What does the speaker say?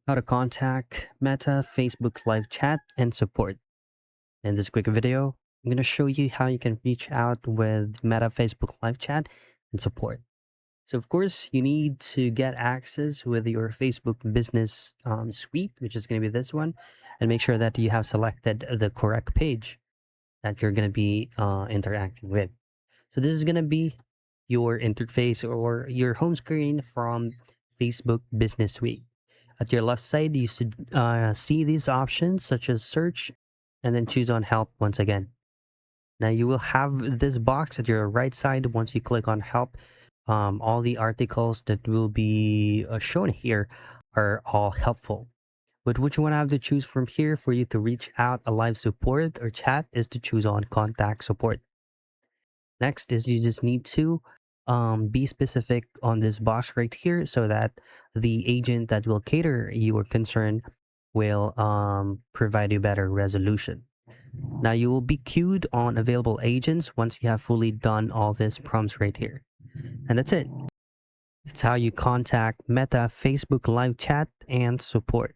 How to contact Meta Facebook Live Chat and support. In this quick video, I'm going to show you how you can reach out with Meta Facebook Live Chat and support. So, of course, you need to get access with your Facebook Business Suite, which is going to be this one, and make sure that you have selected the correct page that you're going to be interacting with. So, this is going to be your interface or your home screen from Facebook Business Suite. At your left side, you should see these options such as search and then choose on help once again. Now you will have this box at your right side. Once you click on help, all the articles that will be shown here are all helpful. But which one I have to choose from here for you to reach out a live support or chat is to choose on contact support. Next is you just need to be specific on this box right here so that the agent that will cater your concern will provide you better resolution. Now you will be queued on available agents once you have fully done all these prompts right here. And that's it. It's how you contact Meta Facebook Live Chat and support.